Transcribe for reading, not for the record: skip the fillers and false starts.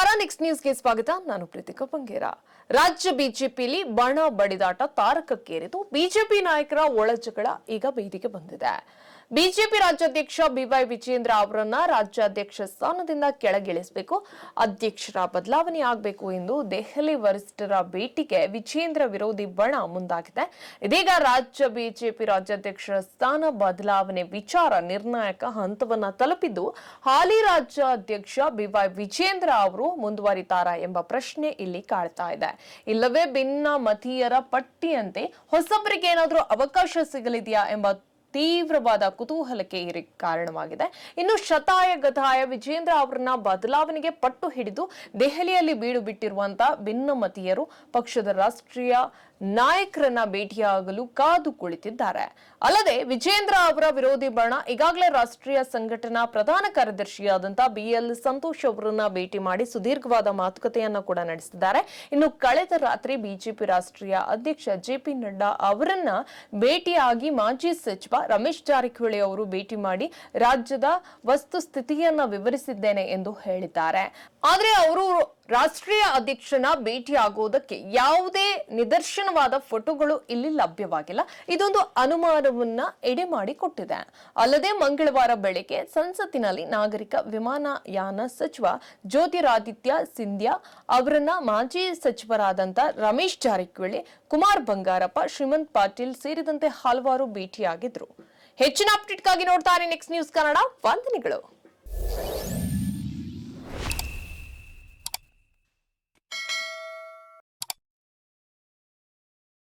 ನಮಸ್ಕಾರ, ನೆಕ್ಸ್ಟ್ ನ್ಯೂಸ್ಗೆ ಸ್ವಾಗತ. ನಾನು ಪ್ರೀತಿಕಾ ಬಂಗೇರ. ರಾಜ್ಯ ಬಿಜೆಪಿಯಲ್ಲಿ ಬಣ ಬಡಿದಾಟ ತಾರಕಕ್ಕೇರಿತು. ಬಿಜೆಪಿ ನಾಯಕರ ಒಳಜಗಳ ಈಗ ಬೀದಿಗೆ ಬಂದಿದೆ. ಬಿಜೆಪಿ ರಾಜ್ಯಾಧ್ಯಕ್ಷ ಬಿವೈ ವಿಜೇಂದ್ರ ಅವರನ್ನ ರಾಜ್ಯಾಧ್ಯಕ್ಷ ಸ್ಥಾನದಿಂದ ಕೆಳಗಿಳಿಸಬೇಕು, ಅಧ್ಯಕ್ಷರ ಬದಲಾವಣೆ ಆಗಬೇಕು ಎಂದು ದೆಹಲಿ ವರಿಷ್ಠರ ಭೇಟಿಗೆ ವಿಜೇಂದ್ರ ವಿರೋಧಿ ಬಣ ಮುಂದಾಗಿದೆ. ಇದೀಗ ರಾಜ್ಯ ಬಿಜೆಪಿ ರಾಜ್ಯಾಧ್ಯಕ್ಷರ ಸ್ಥಾನ ಬದಲಾವಣೆ ವಿಚಾರ ನಿರ್ಣಾಯಕ ಹಂತವನ್ನ ತಲುಪಿದ್ದು, ಹಾಲಿ ರಾಜ್ಯಾಧ್ಯಕ್ಷ ಬಿವೈ ವಿಜೇಂದ್ರ ಅವರು ಮುಂದುವರಿತಾರಾ ಎಂಬ ಪ್ರಶ್ನೆ ಇಲ್ಲಿ ಕಾಡ್ತಾ ಇದೆ. ಇಲ್ಲವೇ ಭಿನ್ನ ಮತೀಯರ ಪಟ್ಟಿಯಂತೆ ಹೊಸಬರಿಗೆ ಏನಾದರೂ ಅವಕಾಶ ಸಿಗಲಿದೆಯಾ ಎಂಬ ತೀವ್ರವಾದ ಕುತೂಹಲಕ್ಕೆ ಕಾರಣವಾಗಿದೆ. ಇನ್ನು ಶತಾಯಗತಾಯ ವಿಜೇಂದ್ರ ಅವರನ್ನ ಬದಲಾವಣೆಗೆ ಪಟ್ಟು ಹಿಡಿದು ದೆಹಲಿಯಲ್ಲಿ ಬೀಡು ಬಿಟ್ಟಿರುವಂತಹ ಭಿನ್ನಮತೀಯರು ಪಕ್ಷದ ರಾಷ್ಟ್ರೀಯ ನಾಯಕರನ್ನ ಭೇಟಿಯಾಗಲು ಕಾದು ಕುಳಿತಿದ್ದಾರೆ. ಅಲ್ಲದೆ ವಿಜೇಂದ್ರ ಅವರ ವಿರೋಧಿ ಬಣ ಈಗಾಗಲೇ ರಾಷ್ಟ್ರೀಯ ಸಂಘಟನಾ ಪ್ರಧಾನ ಕಾರ್ಯದರ್ಶಿಯಾದಂತಹ BL ಸಂತೋಷ್ ಅವರನ್ನ ಭೇಟಿ ಮಾಡಿ ಸುದೀರ್ಘವಾದ ಮಾತುಕತೆಯನ್ನ ಕೂಡ ನಡೆಸಿದ್ದಾರೆ. ಇನ್ನು ಕಳೆದ ರಾತ್ರಿ ಬಿಜೆಪಿ ರಾಷ್ಟ್ರೀಯ ಅಧ್ಯಕ್ಷ JP ನಡ್ಡಾ ಅವರನ್ನ ಭೇಟಿಯಾಗಿ ಮಾಜಿ ಸಚಿವ ರಮೇಶ್ ಜಾರಕಿಹೊಳಿ ಅವರು ಭೇಟಿ ಮಾಡಿ ರಾಜ್ಯದ ವಸ್ತುಸ್ಥಿತಿಯನ್ನ ವಿವರಿಸಿದ್ದೇನೆ ಎಂದು ಹೇಳಿದ್ದಾರೆ. ಆದ್ರೆ ಅವರು ರಾಷ್ಟ್ರೀಯ ಅಧ್ಯಕ್ಷನ ಭೇಟಿಯಾಗುವುದಕ್ಕೆ ಯಾವುದೇ ನಿದರ್ಶನವಾದ ಫೋಟೋಗಳು ಇಲ್ಲಿ ಲಭ್ಯವಾಗಿಲ್ಲ. ಇದೊಂದು ಅನುಮಾನವನ್ನ ಎಡೆ ಮಾಡಿಕೊಟ್ಟಿದೆ. ಅಲ್ಲದೆ ಮಂಗಳವಾರ ಬೆಳಗ್ಗೆ ಸಂಸತ್ತಿನಲ್ಲಿ ನಾಗರಿಕ ವಿಮಾನಯಾನ ಸಚಿವ ಜ್ಯೋತಿರಾದಿತ್ಯ ಸಿಂಧ್ಯಾ ಅವರನ್ನ ಮಾಜಿ ಸಚಿವರಾದಂತ ರಮೇಶ್ ಜಾರಕಿಹೊಳಿ, ಕುಮಾರ್ ಬಂಗಾರಪ್ಪ, ಶ್ರೀಮಂತ್ ಪಾಟೀಲ್ ಸೇರಿದಂತೆ ಹಲವಾರು ಭೇಟಿಯಾಗಿದ್ರು. ಹೆಚ್ಚಿನ ಅಪ್ಡೇಟ್ಗಾಗಿ ನೋಡ್ತಾರೆ ನೆಕ್ಸ್ಟ್ ನ್ಯೂಸ್ ಕನ್ನಡ. ವಂದನೆಗಳು.